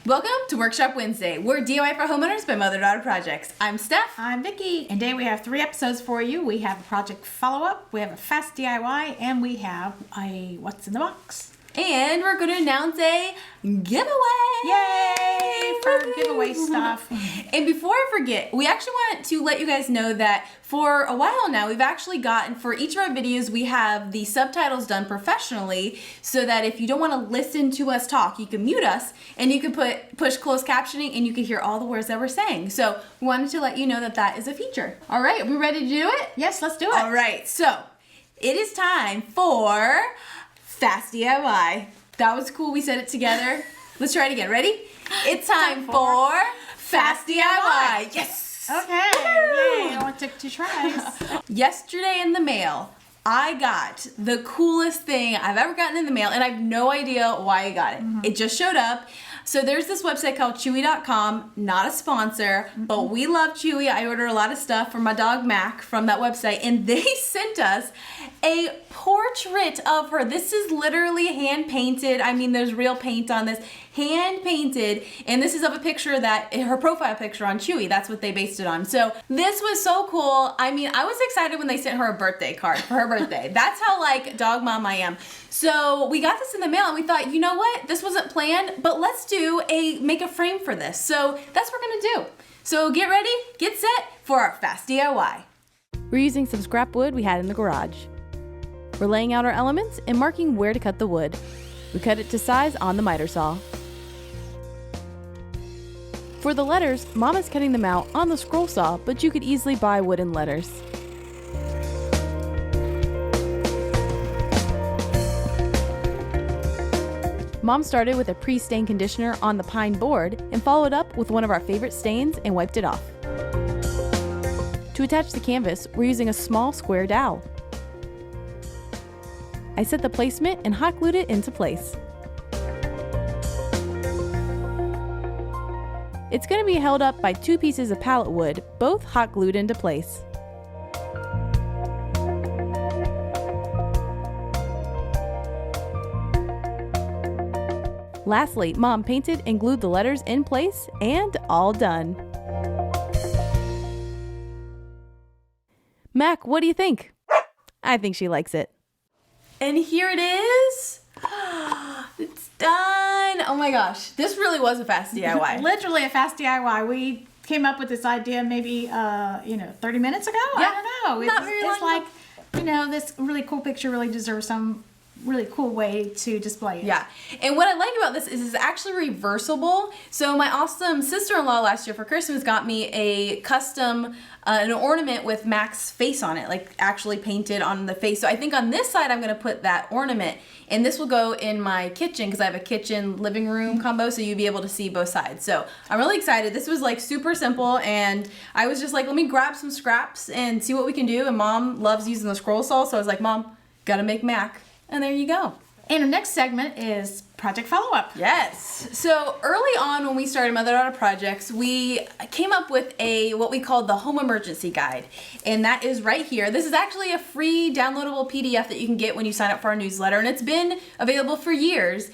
Welcome to Workshop Wednesday. We're DIY for homeowners by Mother-Daughter Projects. I'm Steph. I'm Vicki, and today we have 3 episodes for you. We have a project follow-up, we have a fast DIY, and we have a what's in the box. And we're going to announce a giveaway. Yay for giveaway stuff. And before I forget, we actually want to let you guys know that for a while now, we've actually gotten, for each of our videos, we have the subtitles done professionally so that if you don't want to listen to us talk, you can mute us and you can push closed captioning and you can hear all the words that we're saying. So we wanted to let you know that that is a feature. All right, are we ready to do it? Yes, let's do it. All right, so it is time for Fast DIY. That was cool. We said it together. Let's try it again. Ready? It's time for Fast DIY. Yes. Okay. Yay. It only took 2 tries. Yesterday in the mail, I got the coolest thing I've ever gotten in the mail, and I have no idea why I got it. It just showed up. So there's this website called Chewy.com, not a sponsor, but we love Chewy. I order a lot of stuff for my dog Mac from that website, and they sent us a portrait of her. This is literally hand painted. I mean, there's real paint on this. Hand painted, and this is of a picture that, her profile picture on Chewy. That's what they based it on. So this was so cool. I mean, I was excited when they sent her a birthday card for her birthday. That's how like dog mom I am. So we got this in the mail and we thought, you know what? This wasn't planned, but let's make a frame for this. So that's what we're gonna do. So get ready, get set for our fast DIY. We're using some scrap wood we had in the garage. We're laying out our elements and marking where to cut the wood. We cut it to size on the miter saw. For the letters, Mom is cutting them out on the scroll saw, but you could easily buy wooden letters. Mom started with a pre-stain conditioner on the pine board and followed up with one of our favorite stains and wiped it off. To attach the canvas, we're using a small square dowel. I set the placement and hot glued it into place. It's going to be held up by 2 pieces of pallet wood, both hot glued into place. Lastly, Mom painted and glued the letters in place, and all done. Mac, what do you think? I think she likes it. And here it is. It's done. Oh my gosh. This really was a fast DIY. Literally a fast DIY. We came up with this idea maybe 30 minutes ago. Yeah, I don't know. not very long. It's like, this really cool picture really deserves some really cool way to display it. Yeah, and what I like about this is it's actually reversible. So my awesome sister-in-law last year for Christmas got me a custom an ornament with Mac's face on it, like actually painted on the face. So I think on this side I'm gonna put that ornament, and this will go in my kitchen because I have a kitchen living room combo, so you'll be able to see both sides. So I'm really excited. This was like super simple, and I was just like, let me grab some scraps and see what we can do. And Mom loves using the scroll saw, so I was like, Mom, gotta make Mac. And there you go. And the next segment is project follow-up. Yes. So early on when we started Mother-Daughter Projects, we came up with what we called the Home Emergency Guide. And that is right here. This is actually a free downloadable PDF that you can get when you sign up for our newsletter. And it's been available for years.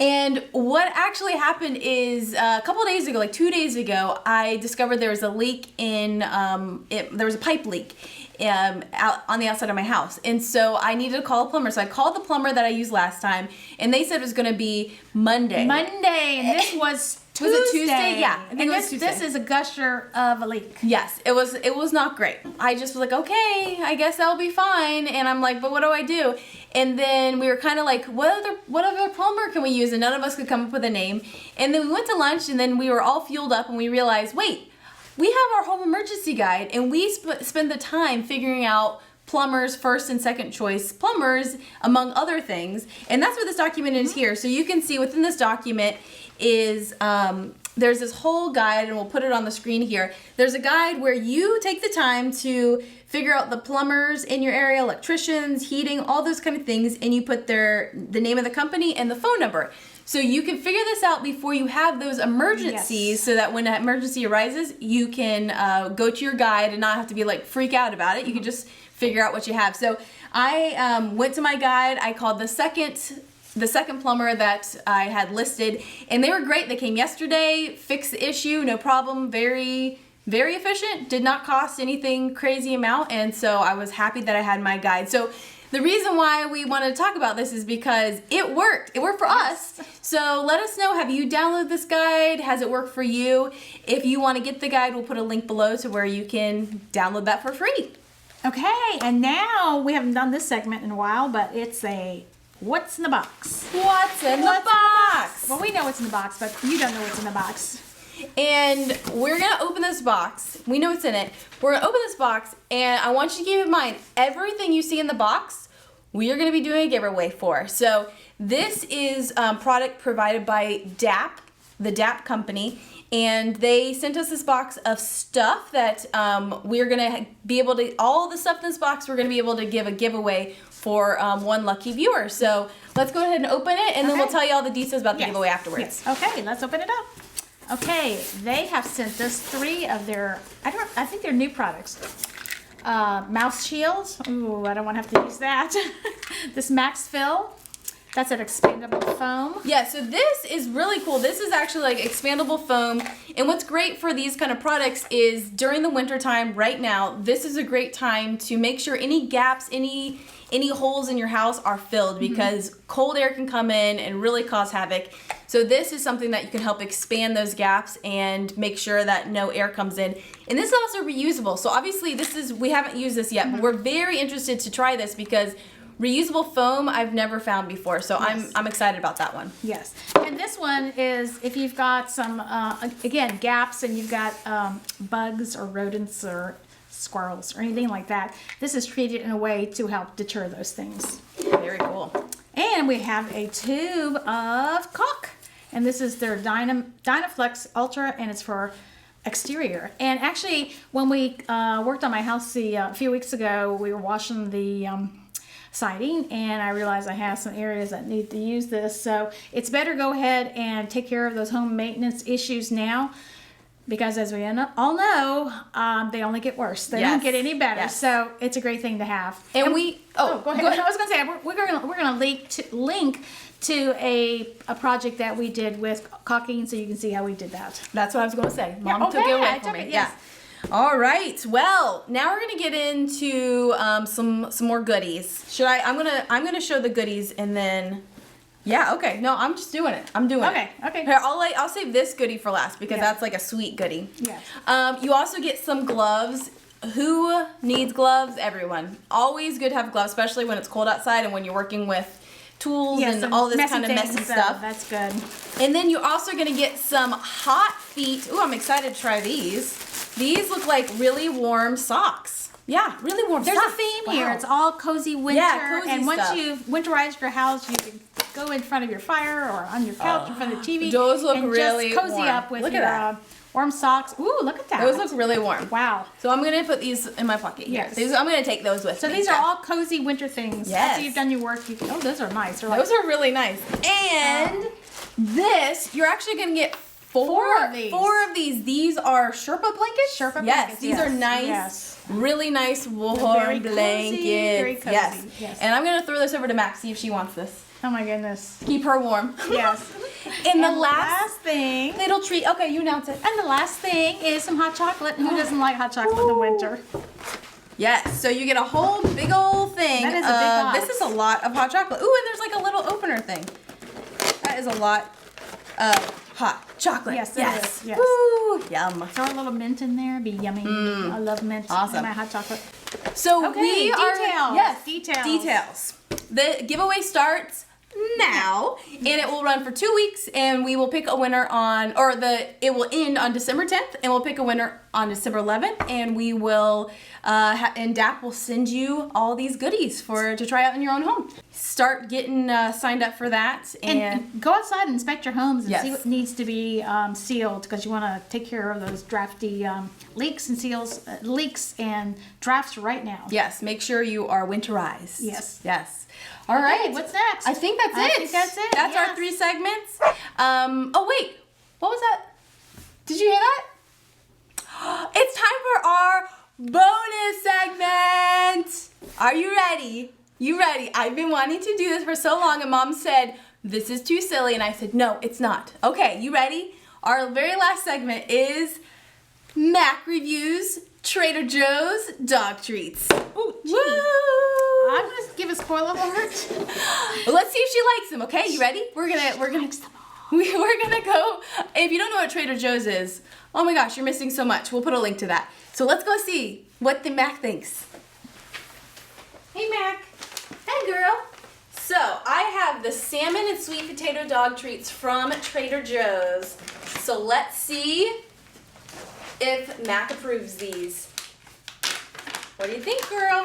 And what actually happened is a couple days ago, like 2 days ago, I discovered there was a leak in, there was a pipe leak out on the outside of my house. And so I needed to call a plumber. So I called the plumber that I used last time, and they said it was going to be Monday. And this was Tuesday. Was it Tuesday? Yeah. I think it was Tuesday. This is a gusher of a leak. Yes, it was not great. I just was like, okay, I guess that'll be fine. And I'm like, but what do I do? And then we were kind of like, what other plumber can we use? And none of us could come up with a name. And then we went to lunch, and then we were all fueled up, and we realized, wait, we have our home emergency guide, and we spend the time figuring out plumbers, first and second choice plumbers, among other things. And that's what this document is here. So you can see within this document is there's this whole guide, and we'll put it on the screen here. There's a guide where you take the time to figure out the plumbers in your area, electricians, heating, all those kind of things, and you put the name of the company and the phone number. So you can figure this out before you have those emergencies, so that when an emergency arises, you can go to your guide and not have to be like freak out about it. You can just figure out what you have. So I went to my guide. I called the second the second plumber that I had listed, and they were great. They came yesterday, fixed the issue, no problem, very, very efficient, did not cost anything crazy amount, and so I was happy that I had my guide. So the reason why we wanted to talk about this is because it worked. It worked for us. So let us know, have you downloaded this guide? Has it worked for you? If you want to get the guide, we'll put a link below to where you can download that for free. Okay, and now we haven't done this segment in a while, but it's a What's in the Box? What's in the box? Well, we know what's in the box, but you don't know what's in the box. And we're gonna open this box. We know what's in it. We're gonna open this box, and I want you to keep in mind, everything you see in the box, we are gonna be doing a giveaway for. So this is product provided by DAP, the DAP company, and they sent us this box of stuff that we're gonna be able to, all the stuff in this box, we're gonna be able to give a giveaway for one lucky viewer. So let's go ahead and open it, and then we'll tell you all the details about the giveaway afterwards. Yes. Okay, let's open it up. Okay, they have sent us 3 of their, I think they're new products. Mouse shields. Ooh, I don't want to have to use that. This Max Fill. That's an expandable foam. Yeah, so this is really cool. This is actually like expandable foam. And what's great for these kind of products is during the winter time right now, this is a great time to make sure any gaps, any holes in your house are filled, because cold air can come in and really cause havoc. So this is something that you can help expand those gaps and make sure that no air comes in. And this is also reusable. So obviously we haven't used this yet, but we're very interested to try this because reusable foam I've never found before, so I'm excited about that one. Yes, and this one is if you've got some again gaps and you've got bugs or rodents or squirrels or anything like that. This is treated in a way to help deter those things. Very cool. And we have a tube of caulk, and this is their Dynaflex Ultra, and it's for exterior. And actually, when we worked on my house a few weeks ago, we were washing the siding, and I realized I have some areas that need to use this. So it's better go ahead and take care of those home maintenance issues now, because as we all know, they only get worse. They don't get any better. Yes. So it's a great thing to have. And go ahead. I was going to say we're going to link to a project that we did with caulking, so you can see how we did that. That's what I was going to say. Mom took it away from me. Yes. Yeah. All right. Well, now we're gonna get into some more goodies. I'm gonna show the goodies, and then okay. No, I'm just doing it. I'm doing it. Okay. Here, I'll save this goodie for last because that's like a sweet goodie. Yeah. You also get some gloves. Who needs gloves? Everyone. Always good to have gloves, especially when it's cold outside and when you're working with tools and all this kind of messy stuff. That's good. And then you're also gonna get some hot feet. Ooh, I'm excited to try these. These look like really warm socks. Yeah, really warm socks. There's a theme here. It's all cozy winter. Yeah, cozy and once stuff. you've winterized your house, you can go in front of your fire or on your couch in front of the TV. Those look and really just cozy warm. up with Look at your that. Warm socks. Ooh, look at that. Those look really warm. Wow. So I'm gonna put these in my pocket here. Yes. I'm gonna take those with So me. these are all cozy winter things. Yes. After you've done your work, oh, those are nice. Those are really nice. And this, you're actually gonna get four of these. These are Sherpa blankets. Blankets. These are nice. Yes. Really nice warm Very blankets. cozy, very cozy. Yes. And I'm gonna throw this over to Max, see if she wants this. Oh my goodness. Keep her warm. Yes. And the And last thing. little treat. Okay, you announce it. And the last thing is some hot chocolate. Who doesn't like hot chocolate in the winter? Yes, so you get a whole big old thing. That is a big box. This is a lot of hot chocolate. Ooh, and there's like a little opener thing. That is a lot of hot chocolate. Yes, it is. Yes. Woo, yum. Throw a little mint in there. Be yummy. I love mint Awesome. in my hot chocolate. So Okay, we are details. yes, Details. Details. The giveaway starts now, and it will run for 2 weeks, and we will pick a winner it will end on December 10th, and we'll pick a winner on December 11th, and we will and DAP will send you all these goodies to try out in your own home. Start getting signed up for that, And go outside and inspect your homes and Yes. see what needs to be sealed, because you want to take care of those drafty leaks and drafts right now. yes, make sure you are winterized. Yes. All Okay, right. what's next? I think that's it. That's our yes. 3 segments. Oh wait, what was that? Did you hear that? It's time for our bonus segment. Are you ready? You ready? I've been wanting to do this for so long, and Mom said, this is too silly. And I said, no, it's not. Okay, you ready? Our very last segment is Mac reviews Trader Joe's dog treats. Ooh, gee. Woo! I'm gonna give a spoiler alert. Well, let's see if she likes them. Okay, you ready? We're gonna go. If you don't know what Trader Joe's is, oh my gosh, you're missing so much. We'll put a link to that. So let's go see what the Mac thinks. Hey, Mac. Hey, girl. So I have the salmon and sweet potato dog treats from Trader Joe's. So let's see if Mac approves these. What do you think, girl?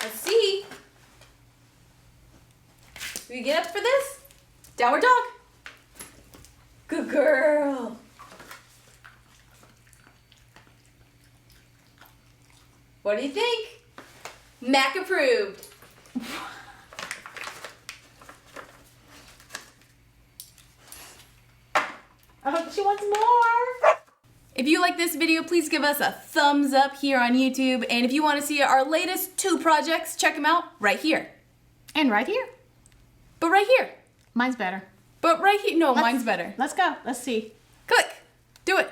Let's see. Will you get up for this? Downward dog. Good girl. What do you think? Mac approved. Oh, she wants more. If you like this video, please give us a thumbs up here on YouTube. And if you want to see our latest 2 projects, check them out right here. And right here. But right here. Mine's better. But right here. No, mine's better. Let's go. Let's see. Click. Do it.